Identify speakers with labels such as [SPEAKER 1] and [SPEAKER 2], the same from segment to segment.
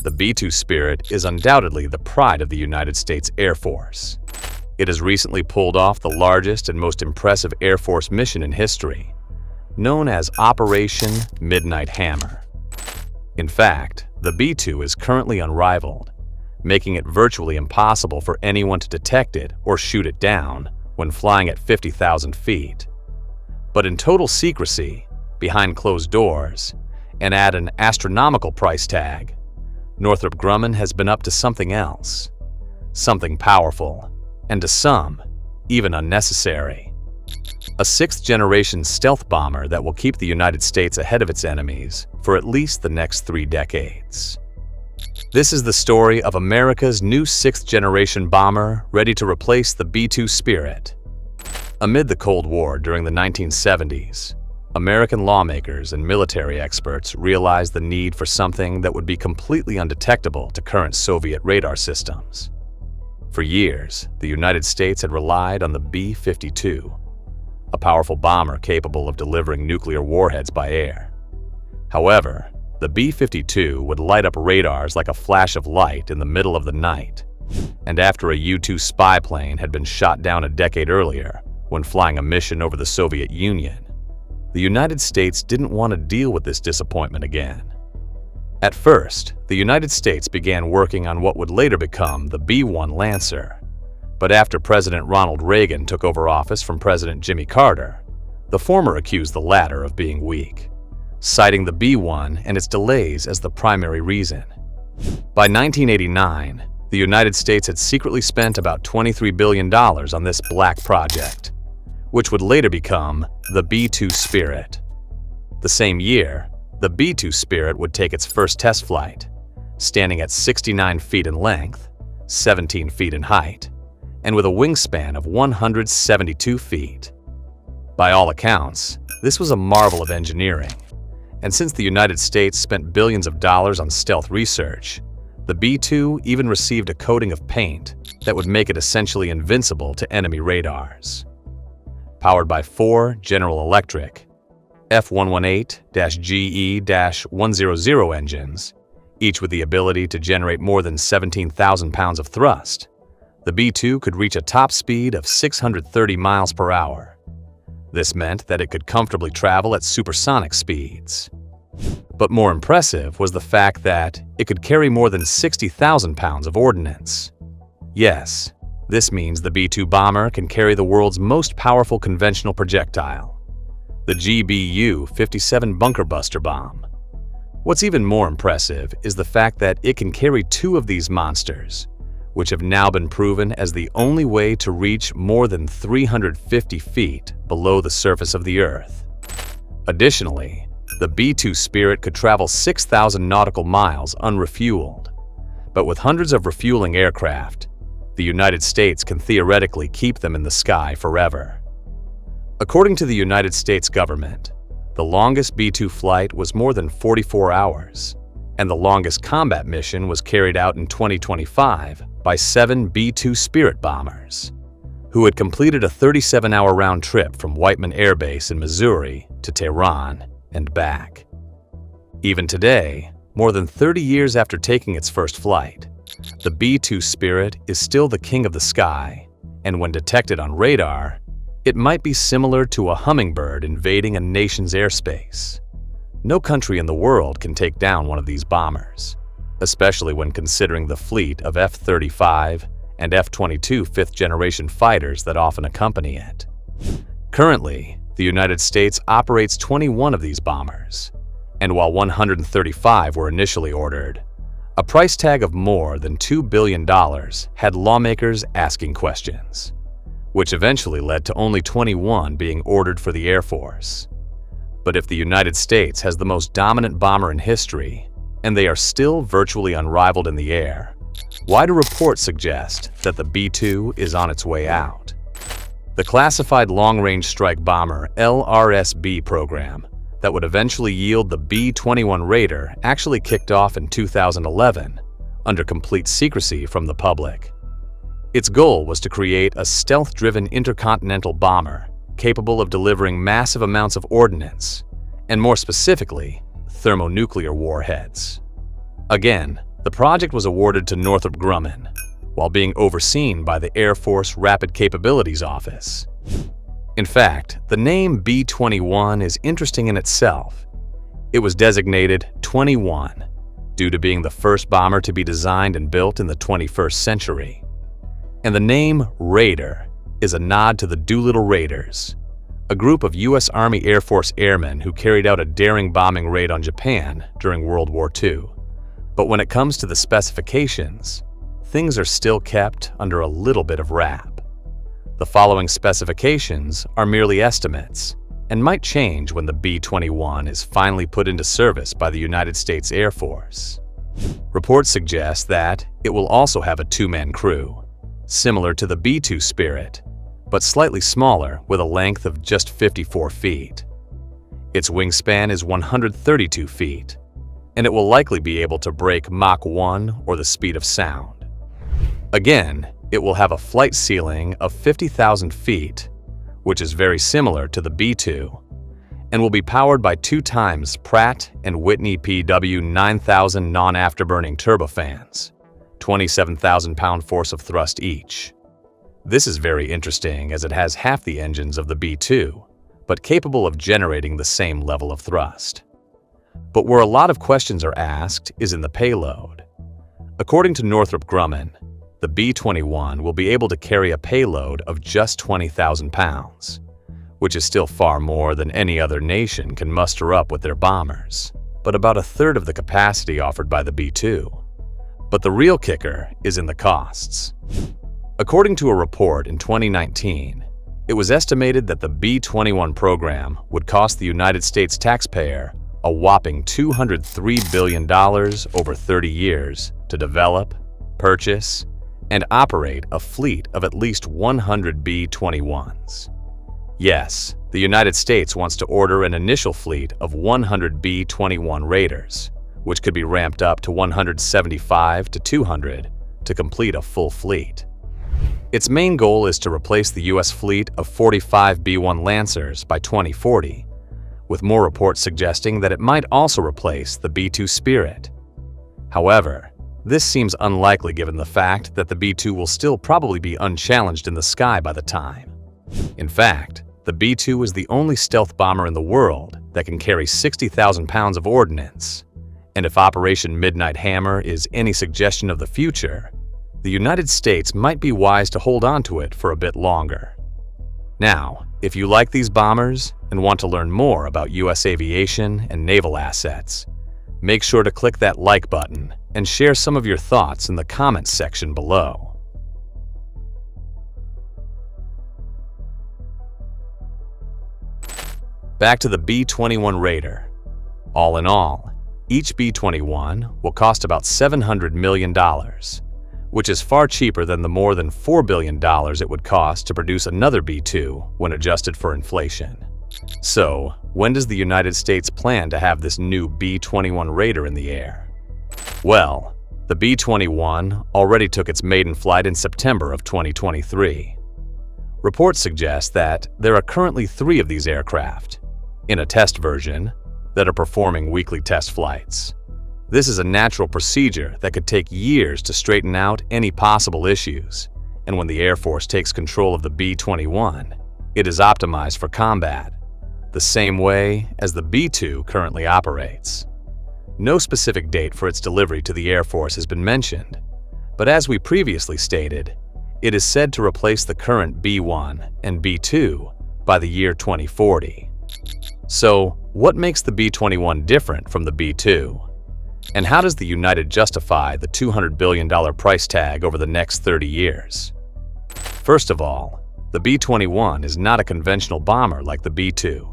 [SPEAKER 1] The B-2 Spirit is undoubtedly the pride of the United States Air Force. It has recently pulled off the largest and most impressive Air Force mission in history, known as Operation Midnight Hammer. In fact, the B-2 is currently unrivaled, making it virtually impossible for anyone to detect it or shoot it down when flying at 50,000 feet. But in total secrecy, behind closed doors, and at an astronomical price tag, Northrop Grumman has been up to something else, something powerful, and to some, even unnecessary. A sixth-generation stealth bomber that will keep the United States ahead of its enemies for at least the next 3 decades. This is the story of America's new sixth-generation bomber ready to replace the B-2 Spirit. Amid the Cold War during the 1970s, American lawmakers and military experts realized the need for something that would be completely undetectable to current Soviet radar systems. For years, the United States had relied on the B-52, a powerful bomber capable of delivering nuclear warheads by air. However, the B-52 would light up radars like a flash of light in the middle of the night, and after a U-2 spy plane had been shot down a decade earlier when flying a mission over the Soviet Union, the United States didn't want to deal with this disappointment again. At first, the United States began working on what would later become the B-1 Lancer. But after President Ronald Reagan took over office from President Jimmy Carter, the former accused the latter of being weak, citing the B-1 and its delays as the primary reason. By 1989, the United States had secretly spent about $23 billion on this black project, which would later become the B-2 Spirit. The same year, the B-2 Spirit would take its first test flight, standing at 69 feet in length, 17 feet in height, and with a wingspan of 172 feet. By all accounts, this was a marvel of engineering, and since the United States spent billions of dollars on stealth research, the B-2 even received a coating of paint that would make it essentially invincible to enemy radars. Powered by 4 General Electric F118-GE-100 engines, each with the ability to generate more than 17,000 pounds of thrust, the B-2 could reach a top speed of 630 miles per hour. This meant that it could comfortably travel at supersonic speeds. But more impressive was the fact that it could carry more than 60,000 pounds of ordnance. Yes, this means the B-2 bomber can carry the world's most powerful conventional projectile, the GBU-57 bunker buster bomb. What's even more impressive is the fact that it can carry 2 of these monsters, which have now been proven as the only way to reach more than 350 feet below the surface of the Earth. Additionally, the B-2 Spirit could travel 6,000 nautical miles unrefueled, but with hundreds of refueling aircraft, the United States can theoretically keep them in the sky forever. According to the United States government, the longest B-2 flight was more than 44 hours, and the longest combat mission was carried out in 2025 by 7 B-2 Spirit bombers, who had completed a 37-hour round trip from Whiteman Air Base in Missouri to Tehran and back. Even today, more than 30 years after taking its first flight, the B-2 Spirit is still the king of the sky, and when detected on radar, it might be similar to a hummingbird invading a nation's airspace. No country in the world can take down one of these bombers, especially when considering the fleet of F-35 and F-22 fifth-generation fighters that often accompany it. Currently, the United States operates 21 of these bombers, and while 135 were initially ordered, a price tag of more than $2 billion had lawmakers asking questions, which eventually led to only 21 being ordered for the Air Force. But if the United States has the most dominant bomber in history, and they are still virtually unrivaled in the air, why do reports suggest that the B-2 is on its way out? The classified long-range strike bomber LRSB program that would eventually yield the B-21 Raider actually kicked off in 2011 under complete secrecy from the public. Its goal was to create a stealth-driven intercontinental bomber capable of delivering massive amounts of ordnance, and more specifically, thermonuclear warheads. Again, The project was awarded to Northrop Grumman, while being overseen by the Air Force Rapid Capabilities Office. In fact, the name B-21 is interesting in itself. It was designated 21 due to being the first bomber to be designed and built in the 21st century. And the name Raider is a nod to the Doolittle Raiders, a group of U.S. Army Air Force airmen who carried out a daring bombing raid on Japan during World War II. But when it comes to the specifications, things are still kept under a little bit of wrap. The following specifications are merely estimates and might change when the B-21 is finally put into service by the United States Air Force. Reports suggest that it will also have a two-man crew, similar to the B-2 Spirit, but slightly smaller with a length of just 54 feet. Its wingspan is 132 feet, and it will likely be able to break Mach 1 or the speed of sound. Again, it will have a flight ceiling of 50,000 feet, which is very similar to the B-2, and will be powered by 2 times Pratt & Whitney PW9000 non-afterburning turbofans, 27,000 pound-force of thrust each. This is very interesting as it has half the engines of the B-2, but capable of generating the same level of thrust. But where a lot of questions are asked is in the payload. According to Northrop Grumman, the B-21 will be able to carry a payload of just 20,000 pounds, which is still far more than any other nation can muster up with their bombers, but about a third of the capacity offered by the B-2. But the real kicker is in the costs. According to a report in 2019, it was estimated that the B-21 program would cost the United States taxpayer a whopping $203 billion over 30 years to develop, purchase, and operate a fleet of at least 100 B-21s. Yes, the United States wants to order an initial fleet of 100 B-21 Raiders, which could be ramped up to 175 to 200 to complete a full fleet. Its main goal is to replace the U.S. fleet of 45 B-1 Lancers by 2040, with more reports suggesting that it might also replace the B-2 Spirit. However, this seems unlikely given the fact that the B-2 will still probably be unchallenged in the sky by the time. In fact, the B-2 is the only stealth bomber in the world that can carry 60,000 pounds of ordnance, and if Operation Midnight Hammer is any suggestion of the future, the United States might be wise to hold on to it for a bit longer. Now, if you like these bombers and want to learn more about U.S. aviation and naval assets, make sure to click that like button and share some of your thoughts in the comments section below. Back to the B-21 Raider. All in all, each B-21 will cost about $700 million, which is far cheaper than the more than $4 billion it would cost to produce another B-2 when adjusted for inflation. So, when does the United States plan to have this new B-21 Raider in the air? Well, the B-21 already took its maiden flight in September of 2023. Reports suggest that there are currently 3 of these aircraft, in a test version, that are performing weekly test flights. This is a natural procedure that could take years to straighten out any possible issues, and when the Air Force takes control of the B-21, it is optimized for combat, the same way as the B-2 currently operates. No specific date for its delivery to the Air Force has been mentioned, but as we previously stated, it is said to replace the current B-1 and B-2 by the year 2040. So, what makes the B-21 different from the B-2? And how does the United justify the $200 billion price tag over the next 30 years? First of all, the B-21 is not a conventional bomber like the B-2.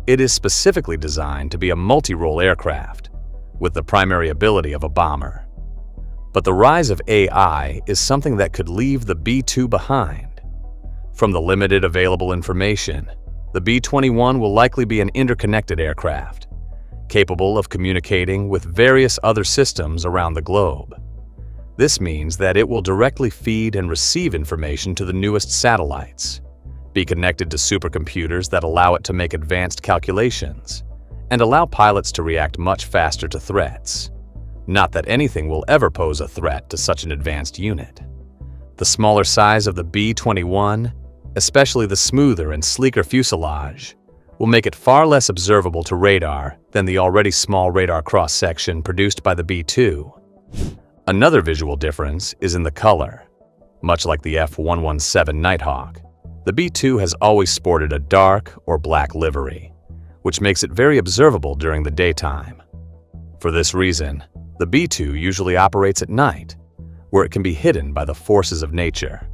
[SPEAKER 1] It is specifically designed to be a multi-role aircraft, with the primary ability of a bomber. But the rise of AI is something that could leave the B-2 behind. From the limited available information, the B-21 will likely be an interconnected aircraft, capable of communicating with various other systems around the globe. This means that it will directly feed and receive information to the newest satellites, be connected to supercomputers that allow it to make advanced calculations, and allow pilots to react much faster to threats. Not that anything will ever pose a threat to such an advanced unit. The smaller size of the B-21, especially the smoother and sleeker fuselage, will make it far less observable to radar than the already small radar cross-section produced by the B-2. Another visual difference is in the color. Much like the F-117 Nighthawk, the B-2 has always sported a dark or black livery, which makes it very observable during the daytime. For this reason, the B-2 usually operates at night, where it can be hidden by the forces of nature.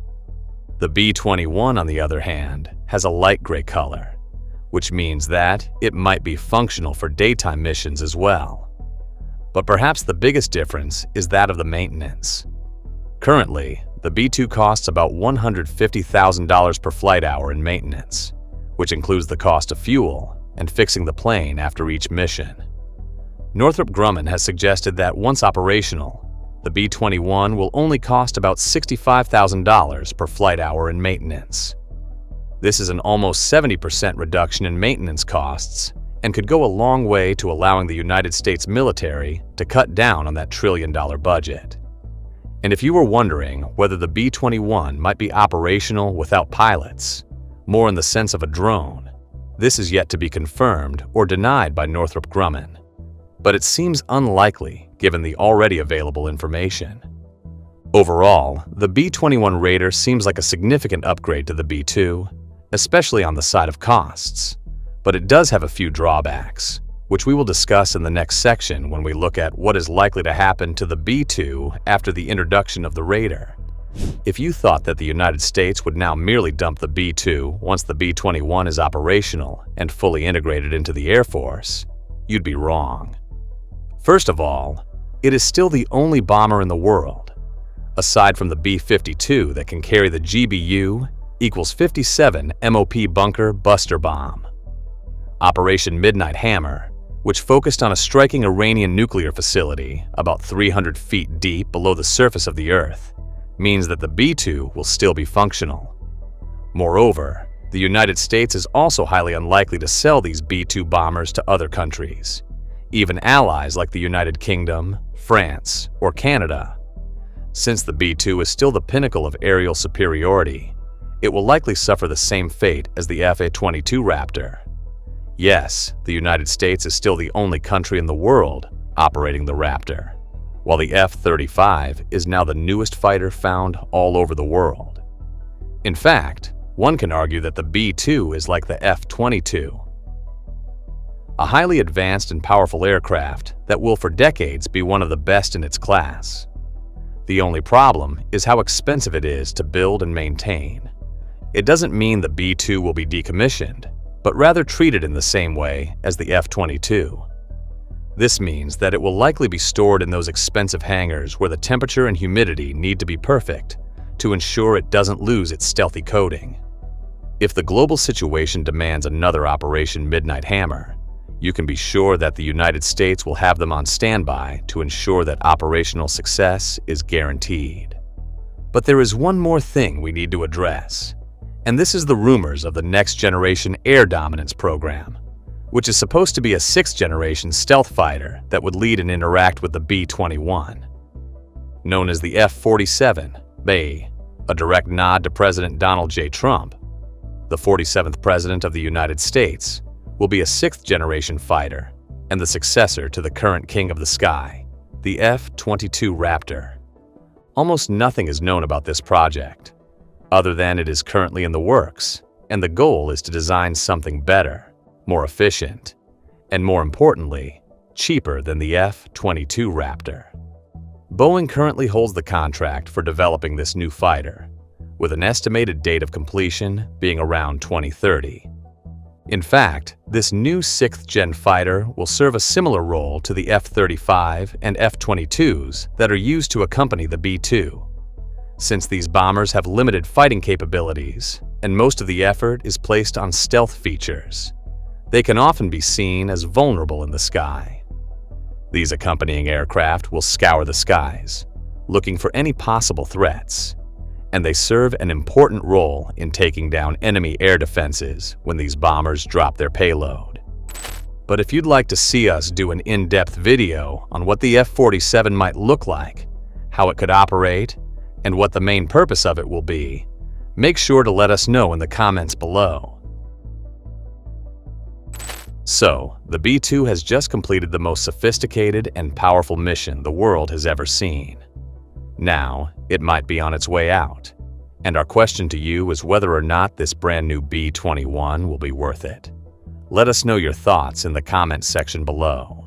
[SPEAKER 1] The B-21, on the other hand, has a light gray color, which means that it might be functional for daytime missions as well. But perhaps the biggest difference is that of the maintenance. Currently, the B-2 costs about $150,000 per flight hour in maintenance, which includes the cost of fuel and fixing the plane after each mission. Northrop Grumman has suggested that once operational, the B-21 will only cost about $65,000 per flight hour in maintenance. This is an almost 70% reduction in maintenance costs and could go a long way to allowing the United States military to cut down on that trillion-dollar budget. And if you were wondering whether the B-21 might be operational without pilots, more in the sense of a drone, this is yet to be confirmed or denied by Northrop Grumman. But it seems unlikely given the already available information. Overall, the B-21 Raider seems like a significant upgrade to the B-2, especially on the side of costs, but it does have a few drawbacks, which we will discuss in the next section when we look at what is likely to happen to the B-2 after the introduction of the Raider. If you thought that the United States would now merely dump the B-2 once the B-21 is operational and fully integrated into the Air Force, you'd be wrong. First of all, it is still the only bomber in the world, aside from the B-52 that can carry the GBU equals 57 MOP bunker buster bomb. Operation Midnight Hammer, which focused on a striking Iranian nuclear facility about 300 feet deep below the surface of the Earth, means that the B-2 will still be functional. Moreover, the United States is also highly unlikely to sell these B-2 bombers to other countries, even allies like the United Kingdom, France, or Canada. Since the B-2 is still the pinnacle of aerial superiority, it will likely suffer the same fate as the F-22 Raptor. Yes, the United States is still the only country in the world operating the Raptor, while the F-35 is now the newest fighter found all over the world. In fact, one can argue that the B-2 is like the F-22, a highly advanced and powerful aircraft that will for decades be one of the best in its class. The only problem is how expensive it is to build and maintain. It doesn't mean the B-2 will be decommissioned, but rather treated in the same way as the F-22. This means that it will likely be stored in those expensive hangars where the temperature and humidity need to be perfect to ensure it doesn't lose its stealthy coating. If the global situation demands another Operation Midnight Hammer, you can be sure that the United States will have them on standby to ensure that operational success is guaranteed. But there is one more thing we need to address, and this is the rumors of the Next Generation Air Dominance program, which is supposed to be a sixth-generation stealth fighter that would lead and interact with the B-21. Known as the F-47B, a direct nod to President Donald J. Trump, the 47th President of the United States will be a sixth-generation fighter and the successor to the current king of the sky, the F-22 Raptor. Almost nothing is known about this project, other than it is currently in the works, and the goal is to design something better, more efficient, and more importantly, cheaper than the F-22 Raptor. Boeing currently holds the contract for developing this new fighter, with an estimated date of completion being around 2030. In fact, this new sixth-gen fighter will serve a similar role to the F-35 and F-22s that are used to accompany the B-2. Since these bombers have limited fighting capabilities and most of the effort is placed on stealth features, they can often be seen as vulnerable in the sky. These accompanying aircraft will scour the skies, looking for any possible threats, and they serve an important role in taking down enemy air defenses when these bombers drop their payload. But if you'd like to see us do an in-depth video on what the F-47 might look like, how it could operate, and what the main purpose of it will be, make sure to let us know in the comments below. So, the B-2 has just completed the most sophisticated and powerful mission the world has ever seen. Now, it might be on its way out, and our question to you is whether or not this brand new B-21 will be worth it. Let us know your thoughts in the comments section below.